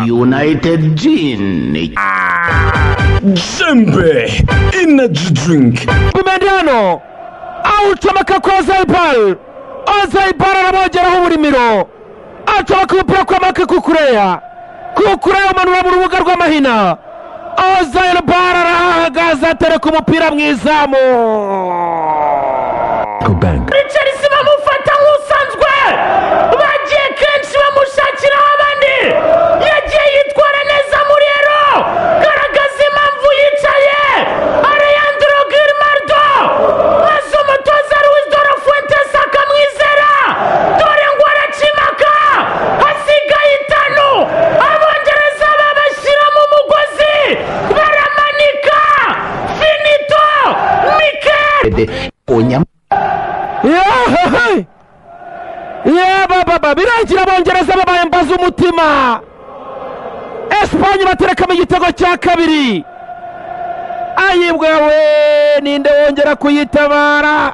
United Gin. Jembe Energy Drink. Bimediano autamaka kwa Ozaibar anamwongeraho uburimiro atamaka umupira kwa Marc Cucurella umanura mu rubuga rw'amahina Ozaibar arahagaze atereka umupira mu izamu Richarlison bamufata nk'usanzwe bagiye kenshi bamushakiraho abandi yagiye yitwara neza muri ero garagaza impamvu yicaye Alejandro Gilmardo maze umutoza Luis de la Fuentes akamwizera dore ngo aracimaka hasigaye 5 abongereza babashyira mu mugozi baramanika finito Mikel baba birangira abongereza babaye mbaza umutima Espanye baterekamo igitego cya kabiri ayibwawe ninde wongera kuyitabara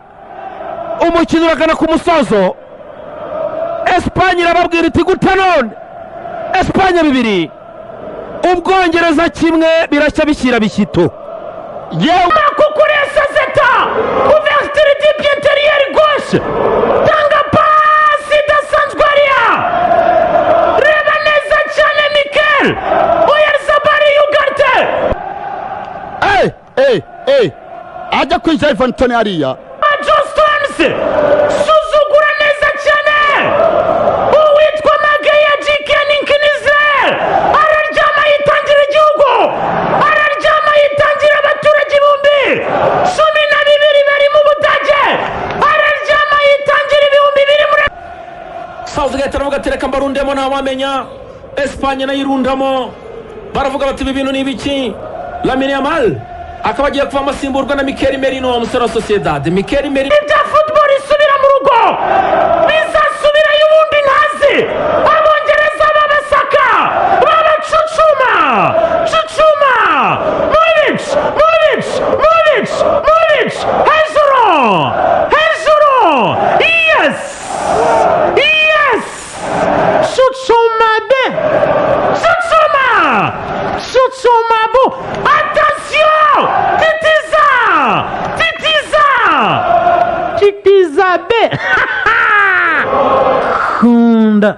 umukino uragana ku musozo Espanye irababwira iti guta none Espanye 2 ubwongereza 1 birashya bishyira bishyito yewe Cucurella Sazeta ouverture du pied intérieur gauche tanga pasi idasanzwe ariya reba neza cyane Mikel Oyarzabal Ugarte ajya kwinjira Ivan Toney ariya John Stones suzugura neza cyane uwitwa Mageya Jinkinize araryama yitangira igihugu araryama yitangira abaturage 12 bari mu Budage araryama yitangira 2,000 muri Southgate aravuga atereka mbarundemo ntawamenya Espanye nayirundamo baravuga bati ibi bintu ni ibiki Lamine Yamal akaba agiye kuva amasimburwa na Mikel Merino umusore wa Sociedad Mikel Merino ibya football isubira mu rugo bizasubira y'ubundi ntazi abongereza babasaka babacucuma Modric hejuru yes Chuchuma bu attention titiza be kunda